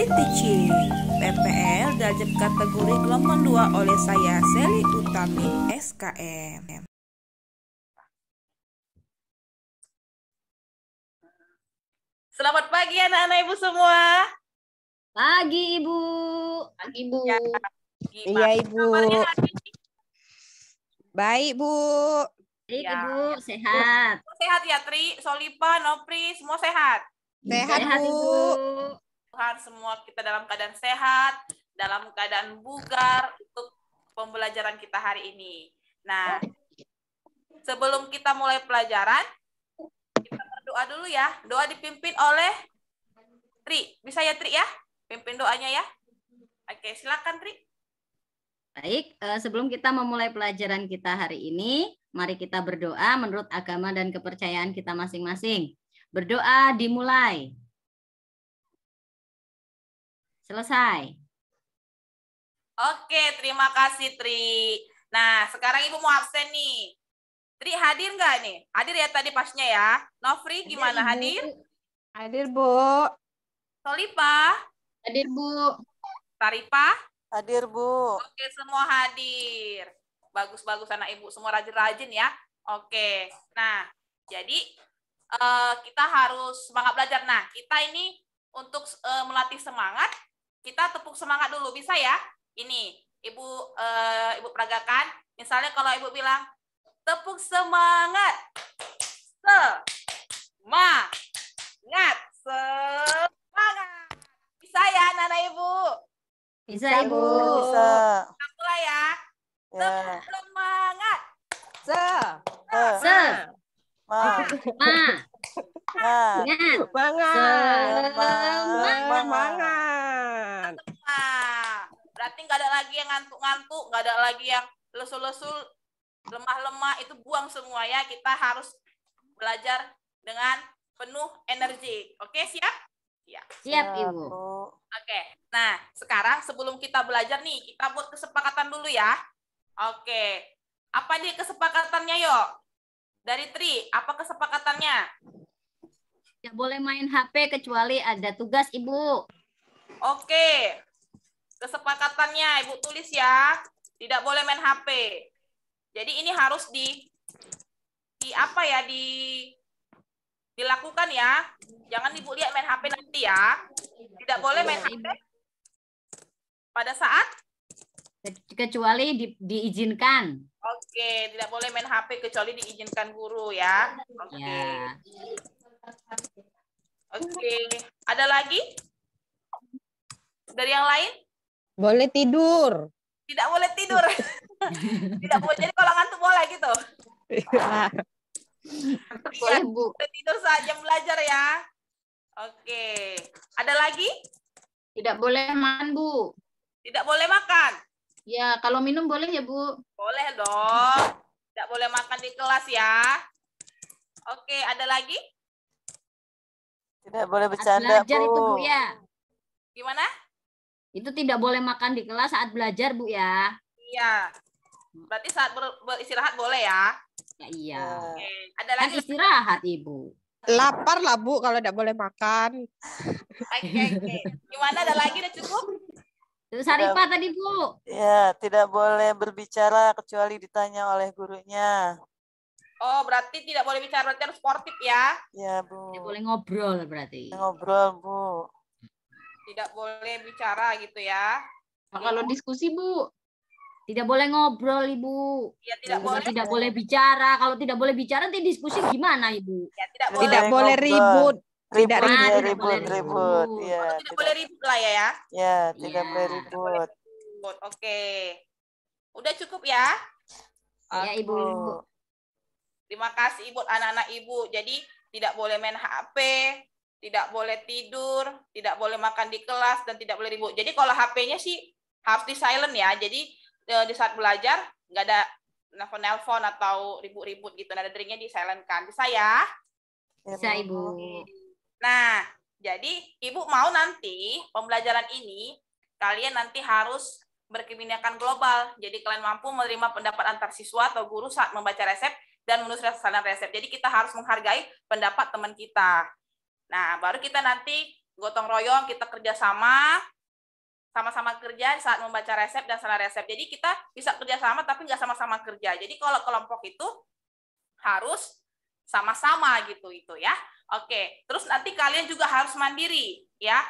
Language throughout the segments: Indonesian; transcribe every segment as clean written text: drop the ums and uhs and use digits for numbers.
Story Teaching PPL derajat kategori gelombang 2 oleh saya Seli Utami SKM. Selamat pagi anak-anak Ibu semua. Pagi Ibu. Pagi Bu. Ya, Iya Ibu. Kabarnya hari ini? Baik Bu. Baik Ya. Ibu, sehat. Sehat ya Tri, Solipa, Nopri, semua sehat. Sehat Sehat Bu. Ibu. Tuhan semua kita dalam keadaan sehat, dalam keadaan bugar untuk pembelajaran kita hari ini. Nah, sebelum kita mulai pelajaran, kita berdoa dulu ya. Doa dipimpin oleh Tri. Bisa ya Tri ya? Pimpin doanya ya. Oke, silakan Tri. Baik, sebelum kita memulai pelajaran kita hari ini, mari kita berdoa menurut agama dan kepercayaan kita masing-masing. Berdoa dimulai. Selesai. Oke, terima kasih Tri. Nah, sekarang Ibu mau absen nih. Tri hadir nggak nih? Hadir ya tadi pasnya ya. Nofri gimana hadir? Hadir Bu. Solipa? Hadir Bu. Taripa? Hadir Bu. Oke, semua hadir. Bagus-bagus anak Ibu, semua rajin-rajin ya. Oke, nah jadi kita harus semangat belajar. Nah, kita ini untuk melatih semangat, kita tepuk semangat dulu, bisa ya? Ini, Ibu peragakan. Misalnya kalau Ibu bilang, tepuk semangat. Semangat. Semangat. Bisa ya anak-anak Ibu? Bisa Bisa, Ibu. Bu. Bisa. Kita mulai ya. Ya. Tepuk semangat. Se. Ma. Ma. Ma. Ingat. Semangat. Nah, berarti nggak ada lagi yang ngantuk-ngantuk, nggak ada lagi yang lesu-lesu, lemah-lemah, itu buang semua ya. Kita harus belajar dengan penuh energi. Oke, siap? Ya. Siap Ibu. Bu. Oke. Nah, sekarang sebelum kita belajar nih, kita buat kesepakatan dulu ya. Oke. Apa nih kesepakatannya, yuk? Dari Tri, apa kesepakatannya? Tidak boleh main HP kecuali ada tugas Ibu. Oke. Kesepakatannya Ibu tulis ya. Tidak boleh main HP. Jadi ini harus dilakukan ya. Jangan Ibu lihat main HP nanti ya. Tidak boleh main HP pada saat Kecuali diizinkan. oke, tidak boleh main HP kecuali diizinkan guru ya. Oke. Ya. Oke. Ada lagi? Dari yang lain? Boleh tidur. Tidak boleh tidur. Tidak boleh. Jadi kalau ngantuk boleh gitu. Boleh Bu. Boleh tidur saat jam belajar ya. Oke. Ada lagi? Tidak boleh makan Bu. Tidak boleh makan. Ya, kalau minum boleh ya Bu. Boleh dong. Tidak boleh makan di kelas ya. Oke, ada lagi? Tidak boleh Saat bercanda belajar Bu. itu Bu ya. Gimana? Itu tidak boleh makan di kelas saat belajar Bu ya. Iya. Berarti saat beristirahat boleh ya. Ya iya. Oke. Ada Kan lagi? istirahat Ibu. Lapar lah Bu kalau tidak boleh makan. Oke. Gimana? Ada lagi? Udah cukup? Terus Saripah tadi Bu. Ya, tidak boleh berbicara kecuali ditanya oleh gurunya. Oh, berarti tidak boleh bicara, berarti harus sportif ya. Ya Bu. Tidak boleh ngobrol berarti. Ngobrol Bu. Tidak boleh bicara gitu ya. Kalau diskusi Bu. Tidak boleh ngobrol Ibu. Ya, tidak Kalau boleh. tidak boleh bicara. Kalau tidak boleh bicara nanti diskusi gimana Ibu? Ya, tidak boleh. Tidak boleh ngobrol. ribut. Tidak Ribut, Ah, ya, tidak boleh ribut. ribut. Ya, Tidak boleh ribut lah ya. Ya, tidak Ya. boleh ribut. Oke. Udah cukup ya. Ya Ibu. Terima kasih Ibu, anak-anak Ibu. Jadi tidak boleh main HP, tidak boleh tidur, tidak boleh makan di kelas, dan tidak boleh ribut. Jadi kalau HP-nya sih harus di silent ya. Jadi di saat belajar nggak ada nelpon-nelpon atau ribut-ribut gitu. Nada deringnya di silent kan. Bisa ya? Bisa Ibu. Nah, jadi Ibu mau nanti pembelajaran ini kalian nanti harus berkebinekaan global. Jadi kalian mampu menerima pendapat antar siswa atau guru saat membaca resep dan menulis resep. Jadi kita harus menghargai pendapat teman kita. Nah, baru kita nanti gotong royong, kita kerjasama, sama-sama kerja saat membaca resep dan salah resep. Jadi kita bisa kerjasama tapi nggak sama-sama kerja. Jadi kalau kelompok itu harus sama-sama gitu itu ya. Oke, terus nanti kalian juga harus mandiri ya,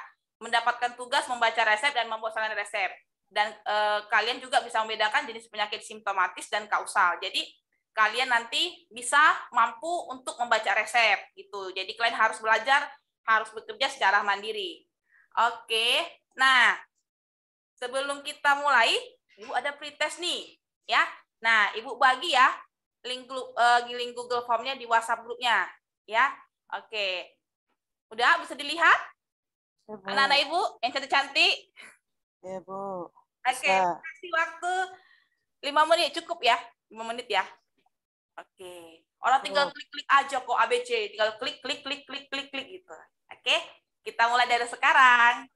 mendapatkan tugas membaca resep dan membuat salah resep. Dan kalian juga bisa membedakan jenis penyakit simptomatis dan kausal. Jadi kalian nanti bisa mampu untuk membaca resep gitu. Jadi kalian harus belajar, harus bekerja secara mandiri. Oke. Nah, sebelum kita mulai, Ibu ada pretest nih, ya. Nah, Ibu bagi ya link Google Form-nya di WhatsApp grupnya, ya. Oke. Udah bisa dilihat? Ya, Bu. Anak-anak Ibu yang cantik-cantik. Ya, Bu. Oke, Bisa. kasih waktu 5 menit cukup ya. 5 menit ya. Oke. Orang tinggal klik-klik aja kok ABC, tinggal klik gitu. Oke, kita mulai dari sekarang.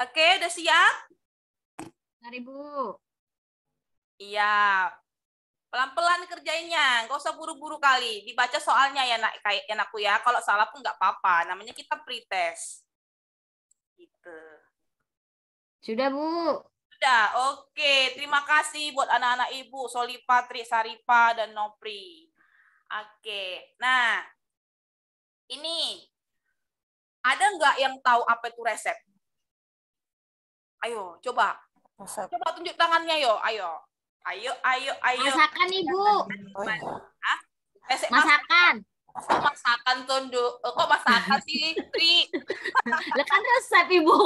Oke, udah siap? Mari Bu. Iya. Pelan-pelan kerjainnya, nggak usah buru-buru kali. Dibaca soalnya ya anakku ya. Kalau salah pun nggak apa-apa. Namanya kita pretest. Gitu. Sudah Bu. Sudah, oke. Terima kasih buat anak-anak Ibu, Solipa, Tri Saripa, dan Nopri. Oke, nah. Ini. Ada nggak yang tahu apa itu resep? Ayo, coba. Resep. Coba tunjuk tangannya, yo. Ayo. Ayo. Masakan Ibu. Oh, iya. Hah? Resep Masakan. Kok masakan Tondo? Kok masakan sih, Tri? Lah kan resep Ibu.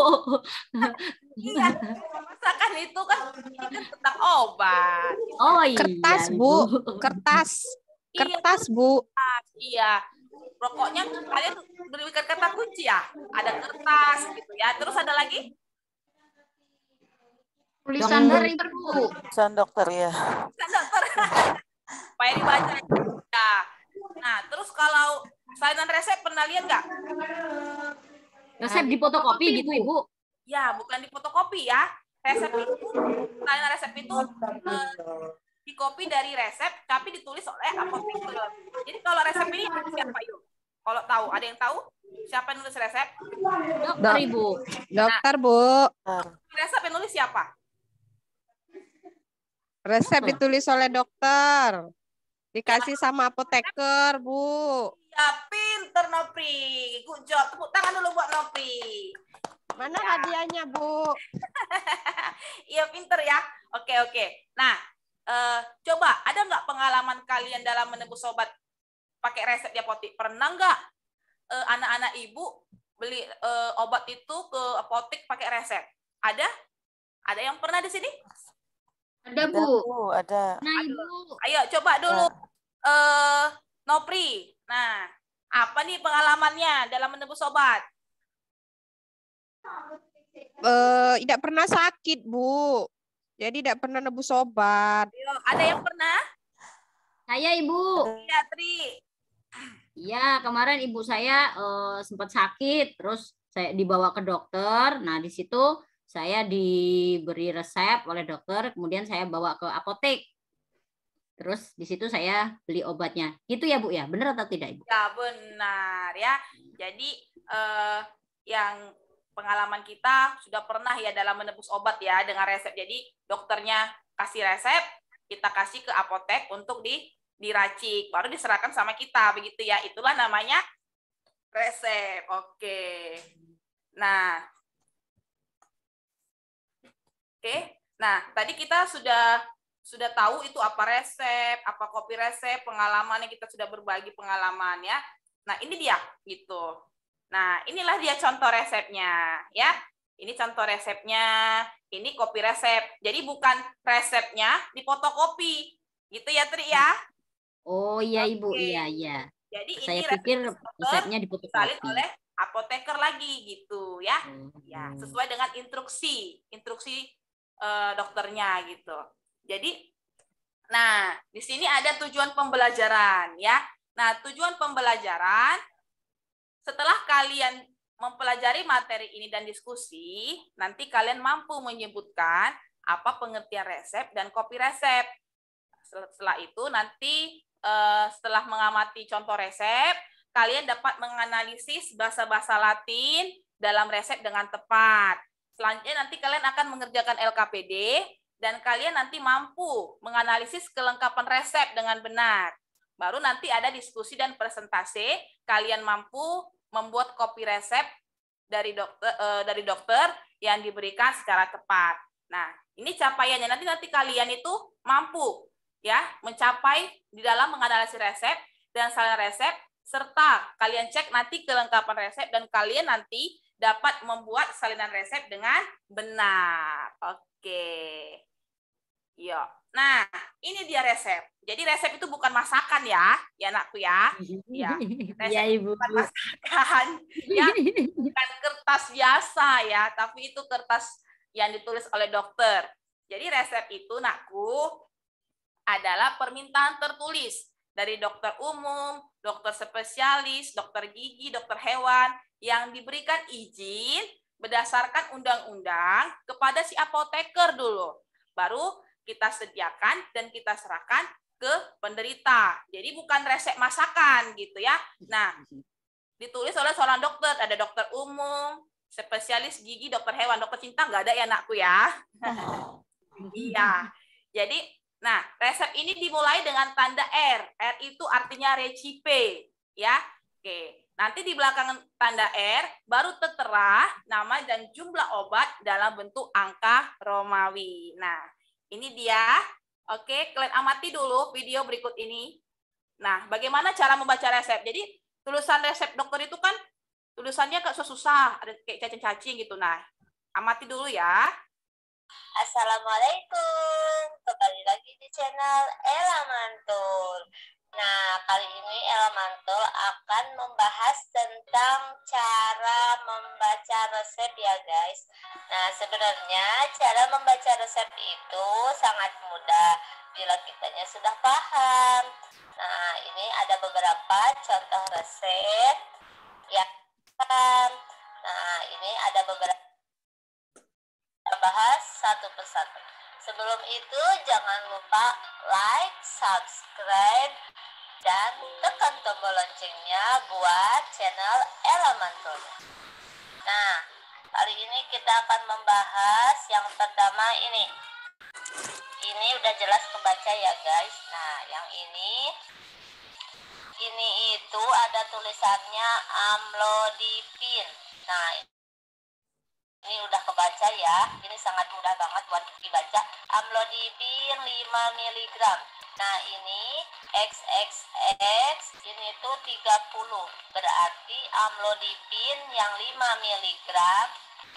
Iya, masakan itu kan ini kan tentang obat. Oh iya. Kertas, Ibu. Bu. Kertas. Kertas, Bu. Iya. Pokoknya kalian berikan kata kunci ya. Ada kertas gitu ya. Terus ada lagi? Tulisan dari Ibu. Pesan dokter ya. Kan dokter. Supaya dibaca. Ya. Nah, terus kalau salinan resep pernah lihat nggak? Resep di fotokopi gitu Ibu. Ya, bukan di fotokopi ya. Resep itu, salinan resep itu dikopi dari resep, tapi ditulis oleh apoteker. Jadi kalau resep ini siapa yuk? Kalau tahu, ada yang tahu? Siapa yang nulis resep? Dokter Ibu. Dokter, Bu. Resep yang nulis siapa? Resep ditulis oleh dokter. Dikasih sama apoteker, Bu. Ya, pinter Nopri. Good job. Tepuk tangan dulu buat Nopri. Mana Ya. hadiahnya, Bu? Iya, pinter ya. Oke. Nah, coba ada nggak pengalaman kalian dalam menebus obat pakai resep di apotek? Pernah nggak anak-anak ibu beli obat itu ke apotek pakai resep? Ada? Ada yang pernah di sini? Ada Ada, Bu. Bu. Ada. Nah Ibu. Ayo coba dulu Nopri. Nah, apa nih pengalamannya dalam menebus obat? Tidak pernah sakit, Bu. Jadi tidak pernah nebus obat. Ayo, ada yang pernah? Saya Ibu. Iya, Tri. Iya, kemarin ibu saya sempat sakit, terus saya dibawa ke dokter. Nah, di situ saya diberi resep oleh dokter, kemudian saya bawa ke apotek. Terus di situ saya beli obatnya. Gitu ya, Bu ya? Benar atau tidak, Ibu? Ya, benar ya. Jadi yang pengalaman kita sudah pernah ya dalam menebus obat ya dengan resep. Jadi dokternya kasih resep, kita kasih ke apotek untuk diracik, baru diserahkan sama kita, begitu ya. Itulah namanya resep. Oke. Nah, tadi kita sudah tahu itu apa resep, apa kopi resep, pengalamannya kita sudah berbagi pengalaman ya. Nah, ini dia gitu. Nah, inilah dia contoh resepnya ya. Ini contoh resepnya, ini kopi resep. Jadi bukan resepnya di fotokopi. Gitu ya, Tri ya. Oh iya, Ibu. Oke. Iya. Jadi Saya ini pikir resepnya disalin difotokopi. oleh apoteker lagi gitu ya. Ya, Hmm. sesuai dengan instruksi dokternya gitu. Jadi nah, di sini ada tujuan pembelajaran ya. Nah, tujuan pembelajaran setelah kalian mempelajari materi ini dan diskusi, nanti kalian mampu menyebutkan apa pengertian resep dan kopi resep. Setelah itu nanti setelah mengamati contoh resep, kalian dapat menganalisis bahasa-bahasa Latin dalam resep dengan tepat. Selanjutnya nanti kalian akan mengerjakan LKPD dan kalian nanti mampu menganalisis kelengkapan resep dengan benar. Baru nanti ada diskusi dan presentasi, kalian mampu membuat kopi resep dari dokter yang diberikan secara tepat. Nah, ini capaiannya nanti kalian itu mampu ya mencapai di dalam menganalisis resep dan salinan resep, serta kalian cek nanti kelengkapan resep dan kalian nanti dapat membuat salinan resep dengan benar. Oke. Yuk. Nah, ini dia resep. Jadi resep itu bukan masakan ya anakku ya. Ya, resep ya, Ibu. bukan masakan. Ya, bukan kertas biasa ya, tapi itu kertas yang ditulis oleh dokter. Jadi resep itu, nakku, adalah permintaan tertulis dari dokter umum, dokter spesialis, dokter gigi, dokter hewan yang diberikan izin berdasarkan undang-undang kepada si apoteker dulu. Baru kita sediakan dan kita serahkan ke penderita. Jadi bukan resep masakan gitu ya. Nah, ditulis oleh seorang dokter, ada dokter umum, spesialis gigi, dokter hewan, dokter cinta nggak ada ya anakku ya. Iya. Jadi nah, resep ini dimulai dengan tanda R. R itu artinya recipe, ya. Oke. Nanti di belakang tanda R baru tertera nama dan jumlah obat dalam bentuk angka Romawi. Nah, ini dia. Oke, kalian amati dulu video berikut ini. Nah, bagaimana cara membaca resep? Jadi, tulisan resep dokter itu kan tulisannya kayak susah, ada kayak cacing-cacing gitu. Nah, amati dulu ya. Assalamualaikum, kembali lagi di channel Ella Mantul. Nah, kali ini Ella Mantul akan membahas tentang cara membaca resep ya guys. Nah, sebenarnya cara membaca resep itu sangat mudah bila kitanya sudah paham. Nah, ini ada beberapa contoh resep ya kan. Nah, ini ada beberapa, bahas satu persatu. Sebelum itu jangan lupa like, subscribe, dan tekan tombol loncengnya buat channel Ella Mantul. Nah, kali ini kita akan membahas yang pertama ini. Ini udah jelas kebaca ya guys. Nah, yang ini itu ada tulisannya amlodipin. Nah, ini udah kebaca ya. Ini sangat mudah banget buat dibaca. Amlodipin 5 mg. Nah, ini XXX ini tuh 30. Berarti amlodipin yang 5 mg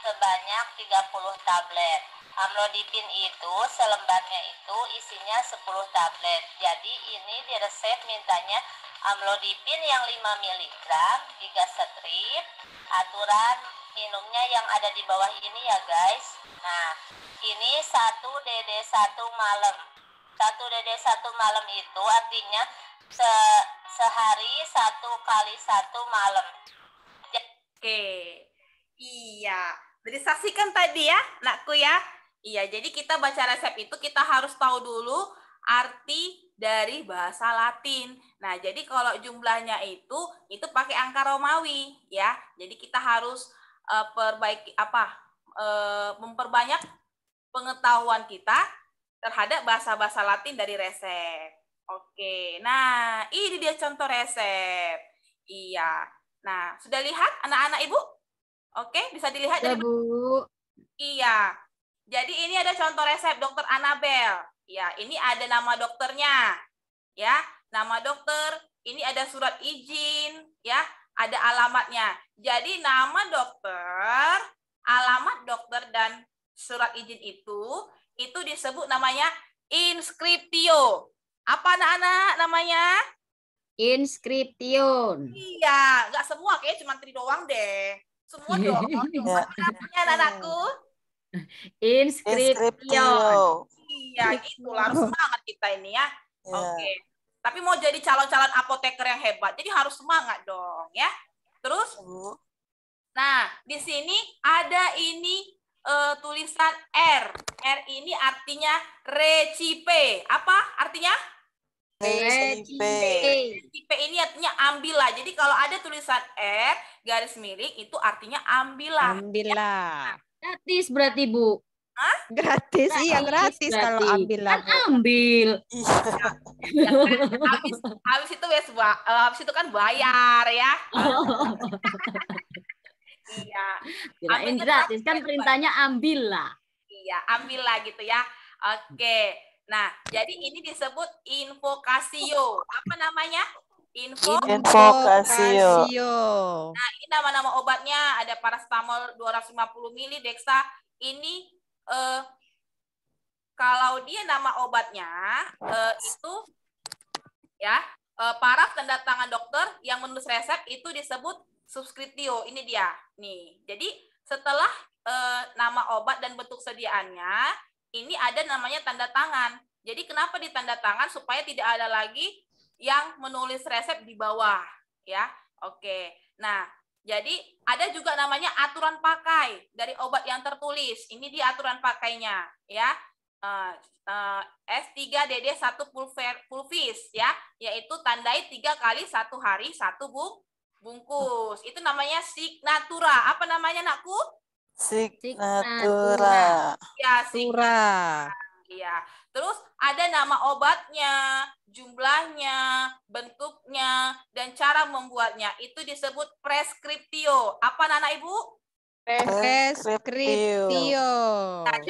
sebanyak 30 tablet. Amlodipin itu selembarnya itu isinya 10 tablet. Jadi ini di resep mintanya amlodipin yang 5 mg 3 strip. Aturan minumnya yang ada di bawah ini ya guys. Nah, ini 1 DD 1 malam. 1 DD 1 malam itu artinya sehari 1 kali 1 malam. Oke. Iya. Jadi saksikan tadi ya, anakku ya. Iya, jadi kita baca resep itu kita harus tahu dulu arti dari bahasa Latin. Nah, jadi kalau jumlahnya itu pakai angka Romawi ya. Jadi kita harus memperbanyak pengetahuan kita terhadap bahasa-bahasa Latin dari resep. Oke. Nah, ini dia contoh resep. Iya. Nah, sudah lihat anak-anak Ibu? Oke, bisa dilihat Ya, dari Bu. Iya. Jadi ini ada contoh resep Dokter Anabel. Ya, ini ada nama dokternya. Ya, nama dokter, ini ada surat izin, ya, ada alamatnya. Jadi nama dokter, alamat dokter dan surat izin itu disebut namanya inscriptio. Apa anak-anak namanya? Inscription. Iya, nggak semua, kayaknya cuma 3 doang deh. Semua dong. Apa namanya anak-anakku? Inscription. Iya, itulah harus semangat kita ini ya. Oke. Tapi mau jadi calon-calon apoteker yang hebat, jadi harus semangat dong ya. Terus, nah di sini ada ini tulisan R. R ini artinya recipe. Apa artinya? Recipe. Recipe ini artinya ambillah. Jadi kalau ada tulisan R garis miring itu artinya ambillah. Ambillah. Gratis berarti, Bu. Gratis, iya gratis kalau berarti. ambillah, Kan Bu. ambil. Iya. Ya kan? Habis itu habis itu kan bayar ya. Iya. Kirain Ambilnya gratis, kan gratis, perintahnya ambillah. Iya, ambillah gitu ya. Oke. Nah, jadi ini disebut invokasio. Apa namanya? Invokasio. Nah, ini nama-nama obatnya ada paracetamol 250 ml, Dexa. Ini kalau dia nama obatnya itu ya, paraf tanda tangan dokter yang menulis resep itu disebut subscriptio. Ini dia. Nih. Jadi setelah nama obat dan bentuk sediaannya, ini ada namanya tanda tangan. Jadi kenapa ditanda tangan? Supaya tidak ada lagi yang menulis resep di bawah, ya. Oke. Nah, jadi ada juga namanya aturan pakai dari obat yang tertulis. Ini dia aturan pakainya, ya. S3DD1 pulvis, ya, yaitu tandai 3 kali 1 hari 1 bungkus. Itu namanya signatura. Apa namanya, Nakku? Signatura. Ya, Signatura. Iya. Terus ada nama obatnya, jumlahnya, bentuknya, dan cara membuatnya. Itu disebut preskriptio. Apa Nana Ibu? Preskriptio.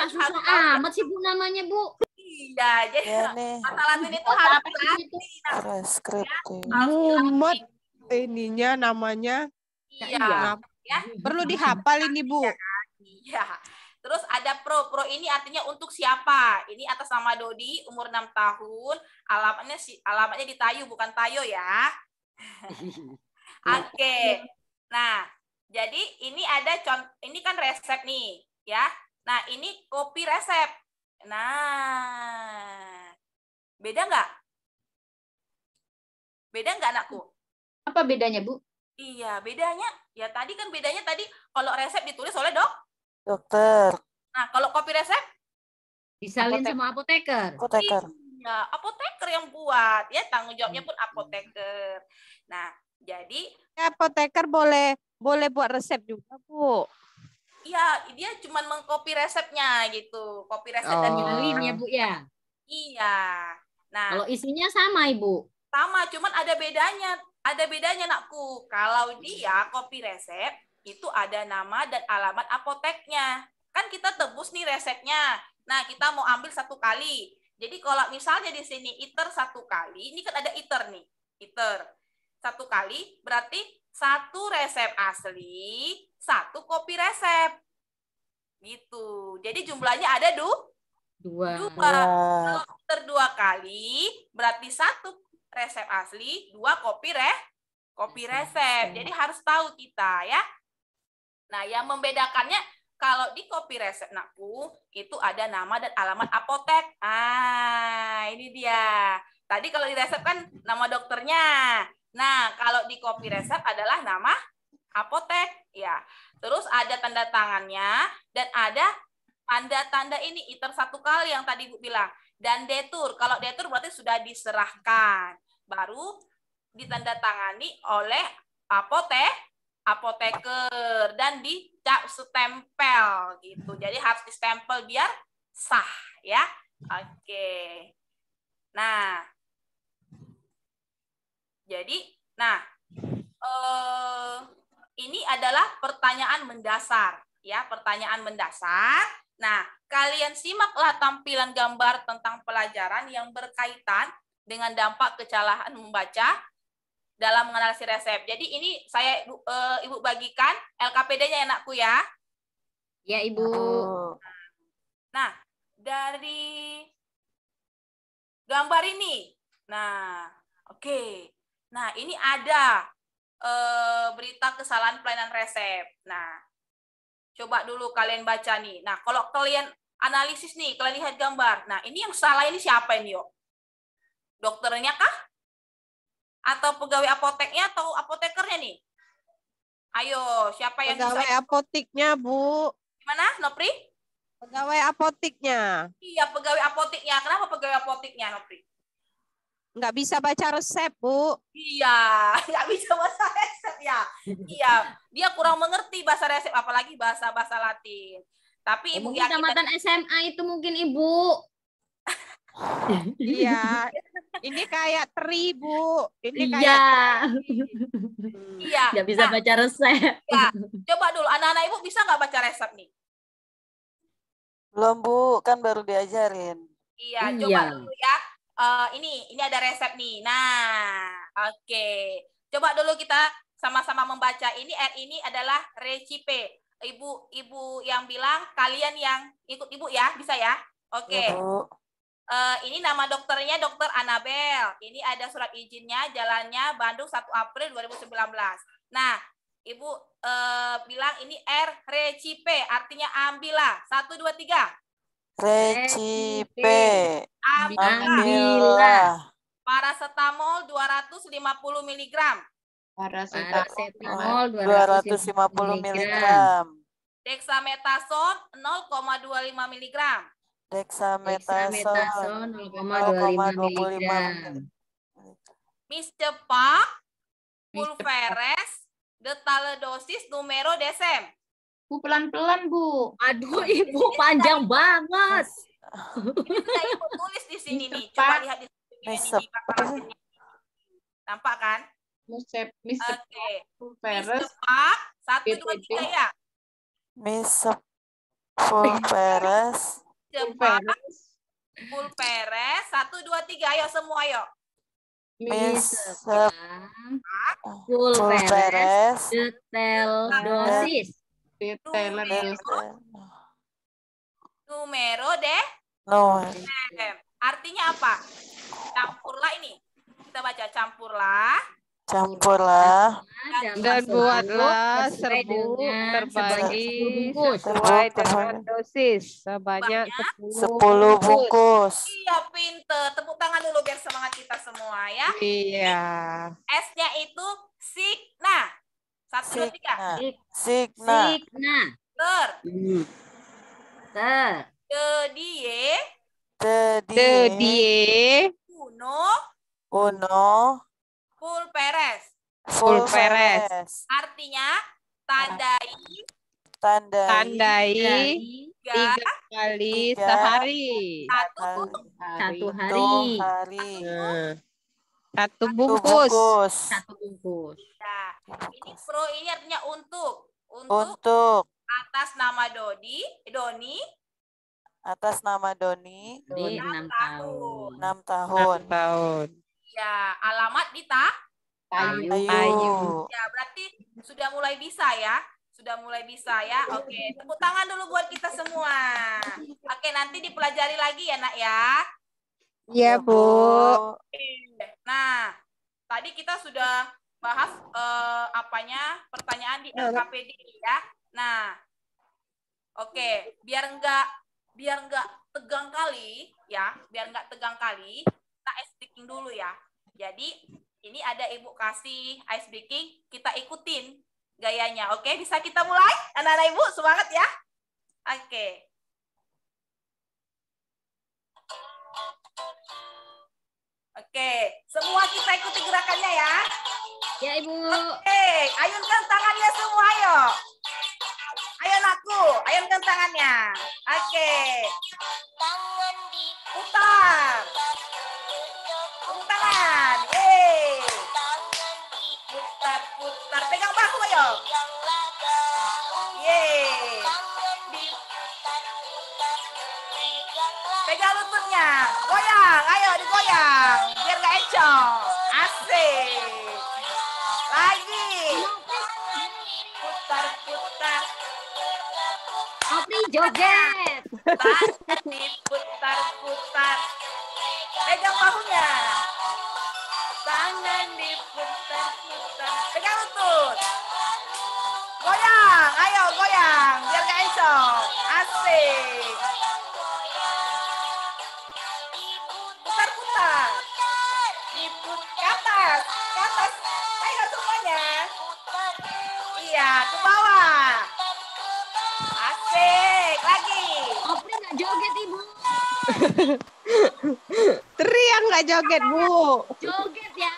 Susah amat sih, Bu, namanya, Bu. Iya, jadi Ya nih. masalah ini tuh harus Preskriptio. Mumet ininya namanya. Iya. Ya. Perlu dihafal ini, Bu. Iya. Terus ada pro. Pro ini artinya untuk siapa? Ini atas nama Dodi, umur 6 tahun. Alamatnya di Tayu, bukan Tayo ya. Oke. Nah, jadi ini ada ini kan resep nih, ya. Nah, ini kopi resep. Nah, beda nggak? Beda nggak, Anakku? Apa bedanya, Bu? Iya, bedanya. Ya tadi kan bedanya tadi kalau resep ditulis oleh Dokter. Nah, kalau kopi resep? Disalin sama apoteker. Apoteker. Iya, apoteker yang buat. Ya, tanggung jawabnya pun apoteker. Nah, jadi Apoteker boleh buat resep juga, Bu. iya, dia cuma mengcopy resepnya gitu. Kopi resep dan Nyalin ya, Bu, ya? Iya. Nah, Kalau isinya sama, Ibu? sama, cuman ada bedanya. Ada bedanya, Nakku. Kalau dia kopi resep, itu ada nama dan alamat apoteknya. Kan kita tebus nih resepnya. Nah, kita mau ambil 1 kali. Jadi kalau misalnya di sini iter 1 kali, ini kan ada iter nih. Iter 1 kali berarti 1 resep asli, 1 kopi resep. Gitu. Jadi jumlahnya ada 2. Kalau iter 2 kali berarti 1 resep asli, 2 kopi resep. Jadi harus tahu kita ya. Nah, yang membedakannya kalau di kopi resep, Nakku, itu ada nama dan alamat apotek. Ini dia. Tadi kalau di resep kan nama dokternya. Nah, kalau di kopi resep adalah nama apotek, ya. Terus ada tanda tangannya dan ada tanda-tanda ini iter 1 kali yang tadi Ibu bilang. Dan detur. Kalau detur berarti sudah diserahkan. Baru ditandatangani oleh apoteker dan dicap stempel gitu. Jadi harus distempel biar sah ya. Oke. Nah. Jadi, ini adalah pertanyaan mendasar ya, pertanyaan mendasar. Nah, kalian simaklah tampilan gambar tentang pelajaran yang berkaitan dengan dampak kesalahan membaca dalam menganalisis resep. Jadi ini saya Ibu bagikan LKPD-nya ya, Nakku ya. Ya, Ibu. Nah, dari gambar ini. Nah, oke. Nah, ini ada berita kesalahan pelayanan resep. Nah, coba dulu kalian baca nih. Nah, kalau kalian analisis nih, kalian lihat gambar. Nah, ini yang salah ini siapa ini, yuk? Dokternya kah? Atau pegawai apoteknya atau apotekernya nih? Ayo, siapa yang pegawai bisa? apoteknya, Bu. Gimana, Nopri? Pegawai apoteknya. Iya, pegawai apoteknya. Kenapa pegawai apoteknya, Nopri? Nggak bisa baca resep, Bu. Iya, nggak bisa bahasa resep ya. Iya, dia kurang mengerti bahasa resep, apalagi bahasa-bahasa Latin. Tapi Ibu Mungkin yakin tamatan SMA itu mungkin Ibu. Iya. Ini kayak teri, Bu. Ini Iya. kayak iya. Nggak bisa baca resep. Ya, coba dulu anak-anak Ibu bisa nggak baca resep nih? Belum, Bu. Kan baru diajarin. Iya, Iya. coba dulu ya. Ini ada resep nih. Nah, oke. Coba dulu kita sama-sama membaca. Ini adalah recipe. Ibu yang bilang, kalian yang ikut Ibu ya, bisa ya? Oke. Ya, Bu. Ini nama dokternya Dokter Anabel. Ini ada surat izinnya, jalannya Bandung 1 April 2019. Nah, Ibu bilang ini recipe, artinya ambillah. 1, 2, 3. Recipe. Ambillah. Paracetamol 250 mg. Paracetamol 250 mg. Dexamethasone 0,25 mg. Dexamethasone 0,25 mg. Miscepak pulveres detaledosis numero desem. Bu, pelan-pelan, Bu. Aduh, Ibu panjang banget. Ini sudah Ibu tulis di sini nih. Coba lihat di sini. Nampak kan? Miscepak Oke. pulveres. Miscepak 1, 2, 3 ya. Pulveres. Pulveres 1, 2, 3. Ayo semua ayo. Pulveres detaledosis. Numero No. artinya apa? Campurlah ini. Kita baca campurlah. Campurlah. dan buatlah serbuk terbagi sesuai dengan dosis sebanyak 10 bungkus. Iya, pinter. Tepuk tangan dulu biar semangat kita semua ya. Iya. S-nya itu signa. 1, 2, 3. Signa. Ter. Dedie. Dedie. Uno. Pulveres. Artinya tandai 3 kali sehari. Satu hari. Satu bungkus. Satu bungkus. Nah, ini pro ini artinya untuk atas nama Doni Atas nama Doni. 6 tahun. 6 tahun. Ya, alamat di Ayu. Ya, berarti sudah mulai bisa ya. Oke, tepuk tangan dulu buat kita semua. Oke, nanti dipelajari lagi ya, Nak ya. Iya, Bu. Nah, tadi kita sudah bahas pertanyaan di LKPD ya. Nah, oke, biar enggak tegang kali ya, kita ice breaking dulu ya. Jadi ini ada Ibu kasih ice breaking, kita ikutin gayanya. Oke, bisa kita mulai? Anak-anak Ibu semangat ya. Oke. Oke, semua kita ikuti gerakannya ya. Ya, Ibu. Oke, ayunkan tangannya semua, ayo. Ayo anakku, ayunkan tangannya. Oke. Tangan Putar. Tepuk tangan. Putar. Pegang bahu, ayo. Pegang lututnya. Goyang, ayo digoyang. Biar gak encong. Asik. Lagi. Putar. Opri joget. Tangan diputar. Pegang bahunya. Tangan diputar. Pegang lutut. Goyang, ayo goyang. Biar gak encong. Asik. Putar. Ke atas. Ayo semuanya. Iya, ke bawah. Asik. Teriak nggak joget, Bu? Joget ya.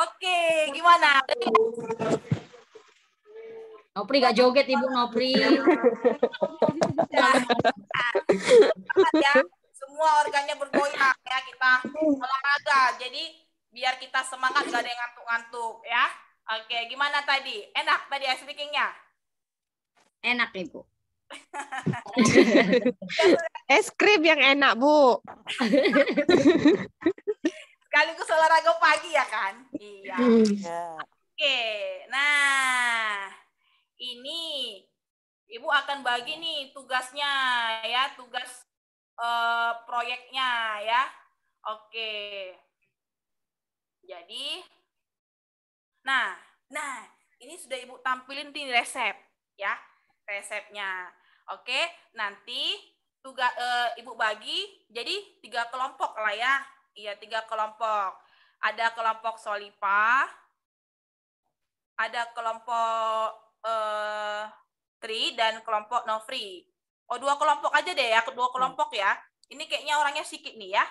Oke, gimana? Nopri gak joget Ibu Nopri. Semangat ya. Semua organnya bergoyang ya, kita olahraga. Jadi biar kita semangat, gak ada yang ngantuk-ngantuk ya. Oke, gimana tadi? Enak tadi ice speakingnya? Enak Ibu. Es krim yang enak, Bu. Sekaligus olahraga pagi ya kan? Iya. Ya. Oke, nah ini Ibu akan bagi nih tugasnya ya, tugas proyeknya ya. Oke. Jadi, nah ini sudah Ibu tampilin di resep ya, resepnya. Oke, nanti tugas Ibu bagi jadi 3 kelompok lah ya. Iya, 3 kelompok. Ada kelompok Solipa, ada kelompok Tri dan kelompok Nofri. Oh, 2 kelompok aja deh ya, 2 kelompok ya. Ini kayaknya orangnya sedikit nih ya.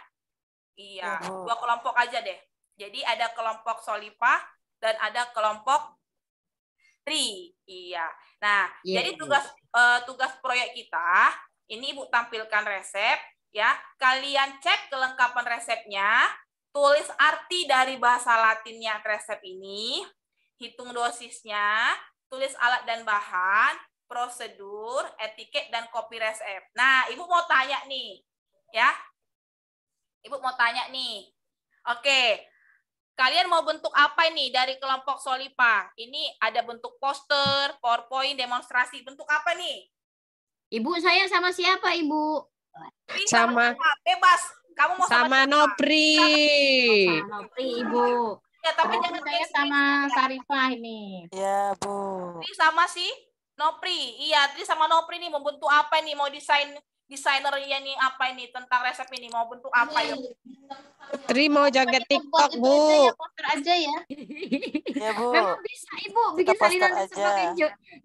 Iya, 2 kelompok aja deh. Jadi ada kelompok Solipa dan ada kelompok Tri. Iya. Nah, jadi tugas proyek kita ini Ibu tampilkan resep ya. Kalian cek kelengkapan resepnya, tulis arti dari bahasa Latinnya resep ini, hitung dosisnya, tulis alat dan bahan, prosedur, etiket, dan copy resep. Nah, Ibu mau tanya nih, ya. Ibu mau tanya nih. Oke, kalian mau bentuk apa ini dari kelompok Solipa? Ini ada bentuk poster, PowerPoint, demonstrasi. Bentuk apa nih? Ibu, saya sama siapa Ibu? Sama bebas. Kamu mau sama Nopri. Sama Nopri Ibu. Ya, tapi Oh, jangan saya sama Sarifah ini. Ya, Bu. Tri sama si Nopri. Iya, Tri sama Nopri nih mau bentuk apa nih? Mau desainernya nih apa ini tentang resep ini? Mau bentuk apa ya? Tri mau joget TikTok, Itu Bu. aja ya, poster aja ya. Ya, Bu. Memang bisa Ibu Kita bikin salinan poster aja. sebagai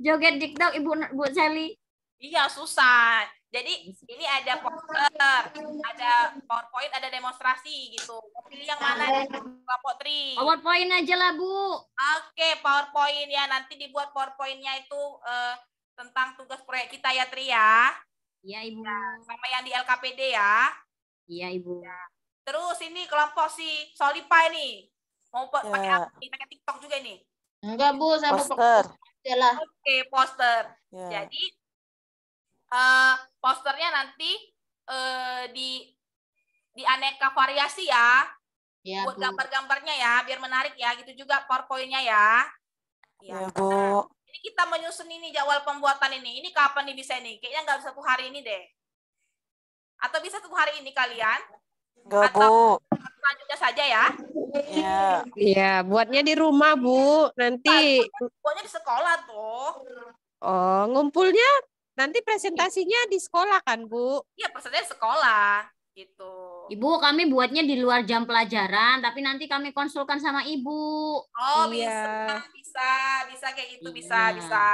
joget TikTok Ibu Sally. Iya, susah. Jadi ini ada poster, ada PowerPoint, ada demonstrasi gitu. Mau pilih yang mana nih? Kelompok Tri. PowerPoint aja lah Bu. Oke, PowerPoint ya. Nanti dibuat PowerPoint-nya itu tentang tugas proyek kita ya, Tri ya. Iya Ibu. Sama yang di LKPD ya. Iya Ibu. Terus ini kelompok si Solipa ini. Mau pakai Ya. apa? Pakai TikTok juga nih. Enggak, Bu, saya mau Poster. aja lah. Oke, poster. Ya. Jadi posternya nanti di aneka variasi ya. Ya, Buat Bu. gambar-gambarnya ya, biar menarik ya. Gitu juga PowerPoint-nya ya. Ya, Bu. Ini kita menyusun ini jadwal pembuatan ini. Ini kapan nih bisa nih? Kayaknya nggak bisa 1 hari ini deh. Atau bisa 1 hari ini kalian? Enggak, Atau Bu. selanjutnya saja ya. Ya. Iya, buatnya di rumah, Bu. Nanti Pokoknya di sekolah tuh. ngumpulnya nanti presentasinya di sekolah kan, Bu? Iya, pesertanya sekolah gitu. Ibu, kami buatnya di luar jam pelajaran, tapi nanti kami konsulkan sama Ibu. Oh, Iya. bisa kayak gitu, Iya. bisa.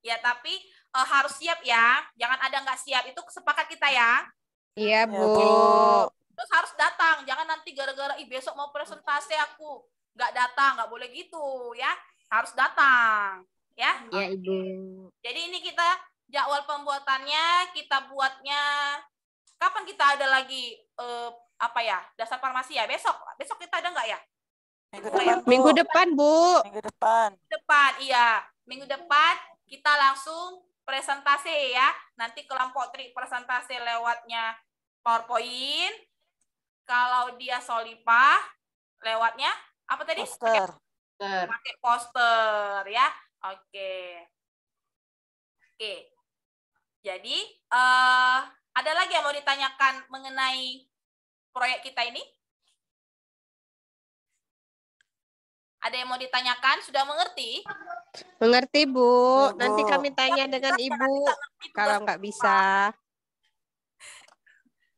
Ya, tapi harus siap ya. Jangan ada nggak siap. Itu sepakat kita ya. Iya, Ya, Bu. Bu. Terus harus datang. Jangan nanti gara-gara besok mau presentasi aku nggak datang, nggak boleh gitu ya. Harus datang ya. Ya Ibu. Jadi ini kita jadwal pembuatannya kita buatnya kapan kita ada lagi apa ya, dasar farmasi ya, besok kita ada nggak ya? Minggu depan, Bu. Minggu depan, Bu. Minggu depan. Iya, minggu depan kita langsung presentasi ya. Nanti kelompok Tri presentasi lewatnya PowerPoint. Kalau dia Solipa lewatnya apa tadi? Poster. Pakai poster ya. Oke. Jadi ada lagi yang mau ditanyakan mengenai proyek kita ini? Ada yang mau ditanyakan? Sudah mengerti? Mengerti, Bu. Ya, Bu. Nanti kami tanya dengan Ibu kalau nggak bisa.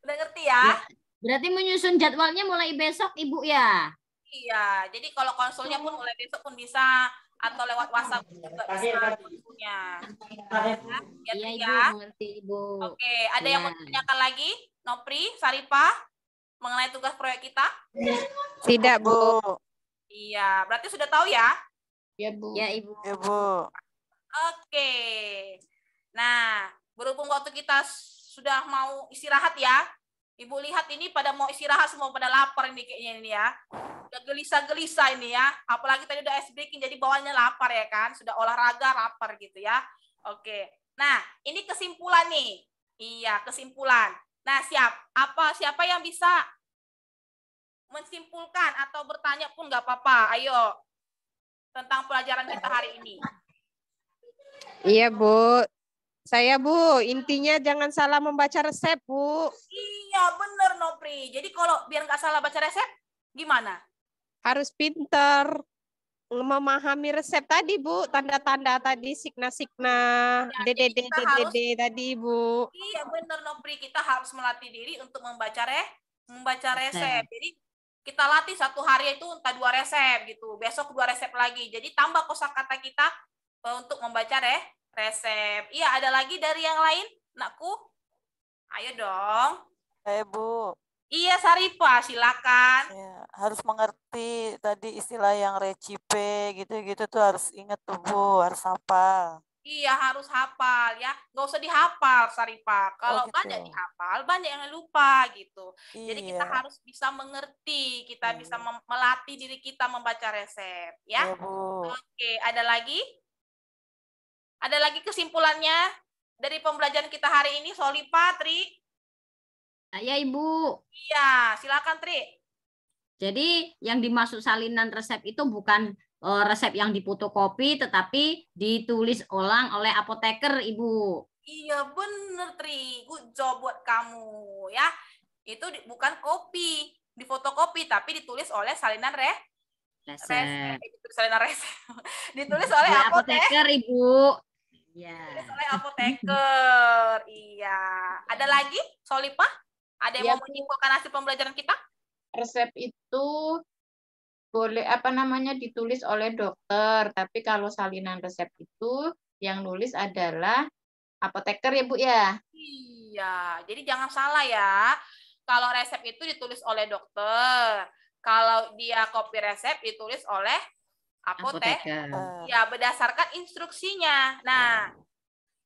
Udah ngerti ya? Berarti menyusun jadwalnya mulai besok Ibu ya? Iya. Jadi kalau konsulnya pun mulai besok pun bisa. atau lewat WhatsApp juga bisa infonya. Ya, Iya, Tri, Ibu, ya. mengerti, Ibu. Oke, ada yang mau Iya. ditanyakan lagi? Nopri, Saripah, mengenai tugas proyek kita? Tidak, Bu. Bu. Iya, berarti sudah tahu ya? Ya, Bu. Ya, Ibu. Ya, Bu. Oke. Nah, berhubung waktu kita sudah mau istirahat ya. Ibu lihat ini pada mau istirahat semua, pada lapar ini kayaknya ini ya. Udah gelisah-gelisah ini ya. Apalagi tadi udah ice breaking jadi bawaannya lapar ya kan. Sudah olahraga lapar gitu ya. Oke. Nah, ini kesimpulan nih. Iya, kesimpulan. Nah, siapa yang bisa mensimpulkan atau bertanya pun nggak apa-apa. Ayo. Tentang pelajaran kita hari ini. Iya, Bu. Saya, Bu, intinya jangan salah membaca resep, Bu. Iya, bener Nopri. Jadi kalau biar nggak salah baca resep, gimana? Harus pinter memahami resep tadi, Bu. Tanda-tanda tadi, signa-signa, Ya, DDD, jadi kita harus- DDD tadi, Bu. Iya, bener Nopri. Kita harus melatih diri untuk membaca resep. Jadi kita latih satu hari itu entah 2 resep gitu. Besok 2 resep lagi. Jadi tambah kosakata kita untuk membaca resep. Iya, ada lagi dari yang lain, nakku? Ayo dong. Bu. Iya, Saripah, silakan. Ya, harus mengerti tadi istilah yang recipe gitu-gitu tuh harus inget tuh, Bu. Harus hafal. Iya, harus hafal ya. Nggak usah dihafal, Saripah. Kalau gitu. banyak dihafal, banyak yang lupa gitu. Jadi kita Iya. harus bisa mengerti, kita bisa melatih diri kita membaca resep ya. Ya, Bu. Oke, ada lagi? Ada lagi kesimpulannya dari pembelajaran kita hari ini, Solipa, Tri? Ya, Ibu. Iya, silakan Tri. Jadi yang dimaksud salinan resep itu bukan resep yang difotokopi, tetapi ditulis ulang oleh apoteker, Ibu. Iya, bener Tri. Good job buat kamu ya. Itu bukan kopi, difotokopi, tapi ditulis oleh salinan Resep. ditulis oleh Oleh apoteker. apoteker, Ibu. Ya. Ditulis oleh apoteker. Iya. Ada lagi, Solipah? Ada yang Ya, mau menyimpulkan hasil pembelajaran kita? Resep itu boleh ditulis oleh dokter, tapi kalau salinan resep itu yang nulis adalah apoteker ya, Bu ya. Iya. Jadi jangan salah ya. Kalau resep itu ditulis oleh dokter. Kalau dia kopi resep ditulis oleh apoteker. Ya, berdasarkan instruksinya. Nah,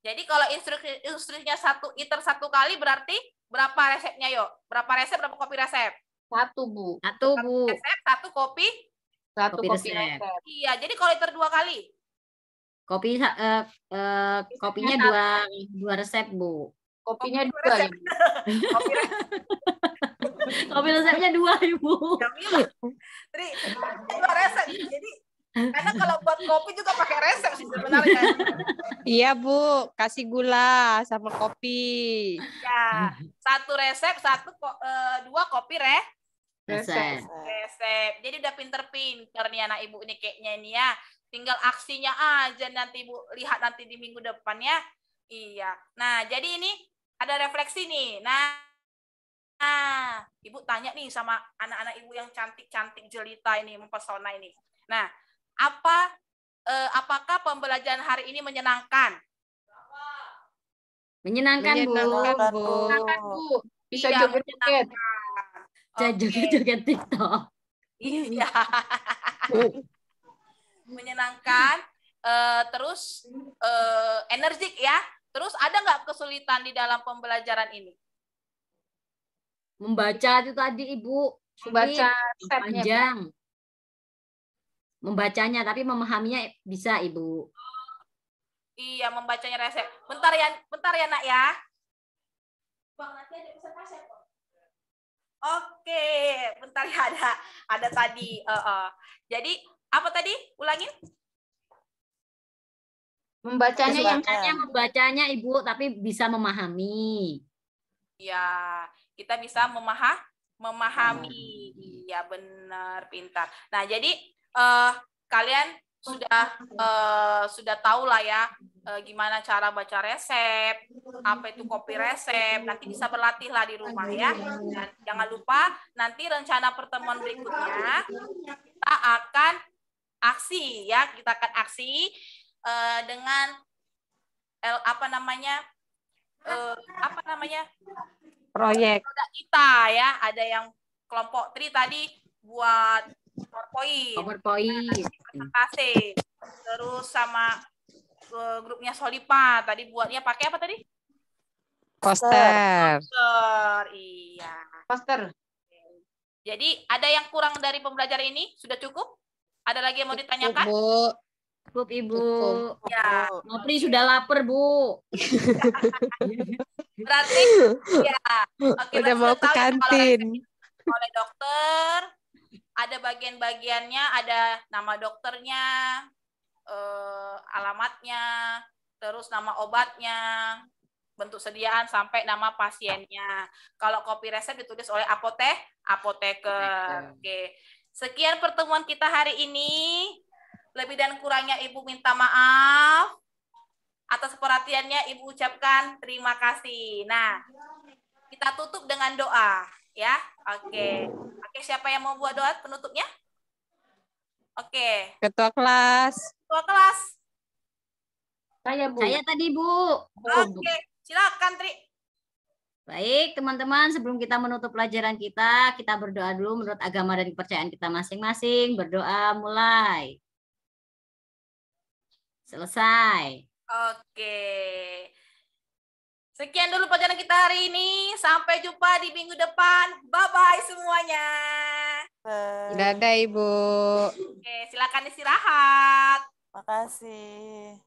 jadi kalau instruksinya 1 liter 1 kali berarti berapa resepnya, yuk? Berapa resep, berapa kopi resep? 1, Bu. 1, Bu. Resep, 1 kopi? 1 Kopi kopi resep. resep. Iya, jadi kalau liter 2 kali? Kopinya 2 resep, Bu. Kopinya 2 resep. ya, Bu. Kopi resep. Kopi resepnya 2, Ibu. Tri, 2 resep. Jadi karena kalau buat kopi juga pakai resep sih sebenarnya. Iya, Bu. Kasih gula sama kopi. Ya, 1 resep, 2 kopi Resep. resep. Jadi udah pinter-pinter nih anak ibu ini kayaknya ini ya. Tinggal aksinya aja nanti ibu lihat nanti di minggu depan ya. Iya. Nah, jadi ini ada refleksi nih. Nah, ibu tanya nih sama anak-anak ibu yang cantik-cantik jelita ini, mempesona ini. Nah, apakah pembelajaran hari ini menyenangkan? Menyenangkan, Bu. Menyenangkan, Bu. Silakan, Bu. Bisa Iya, joget-joget. Joget-joget TikTok. Iya. Menyenangkan, terus energik ya. Terus ada nggak kesulitan di dalam pembelajaran ini? Membaca itu tadi, Ibu. Baca Sulit, resepnya, Bu. panjang. Membacanya, tapi memahaminya bisa, Ibu. Iya, membacanya resep. Bentar ya Nak ya. Bang, nanti ada pesan resep. Oke, bentar ya ada tadi. Jadi apa tadi? Ulangin. Membacanya Ibu, tapi bisa memahami. Ya, kita bisa memahami. Iya, benar, pintar. Nah, jadi kalian sudah tahu lah ya gimana cara baca resep, apa itu kopi resep. Nanti bisa berlatih lah di rumah ya. Dan jangan lupa nanti rencana pertemuan berikutnya kita akan aksi ya. Kita akan aksi dengan apa namanya Proyek. produk kita ya. Ada yang kelompok tri tadi buat PowerPoint, PowerPoint. presentasi. Terus sama grupnya Solipa tadi buatnya pakai apa tadi? Poster. Poster. Iya. Poster. Jadi ada yang kurang dari pembelajaran ini? Sudah cukup? Ada lagi yang mau ditanyakan? Bu. Cukup Ibu. Ya. Nopri sudah lapar Bu. Berarti ya. Oke, Udah berarti mau sudah ke tahu ya kalau kantin. resep oleh dokter, ada bagian-bagiannya, ada nama dokternya, alamatnya, terus nama obatnya, bentuk sediaan sampai nama pasiennya. Kalau kopi resep ditulis oleh apoteker. Oke. Sekian pertemuan kita hari ini. Lebih dan kurangnya Ibu minta maaf. Atas perhatiannya Ibu ucapkan terima kasih. Nah, kita tutup dengan doa ya. Oke. Oke, siapa yang mau buat doa penutupnya? Oke. Ketua kelas. Ketua kelas. Saya Bu. Saya tadi Bu. Oke, silakan Tri. Baik, teman-teman, sebelum kita menutup pelajaran kita berdoa dulu menurut agama dan kepercayaan kita masing-masing. Berdoa mulai. Selesai. Oke. Sekian dulu pelajaran kita hari ini. Sampai jumpa di minggu depan. Bye-bye semuanya. Dadah Ibu. Oke, silakan istirahat. Makasih.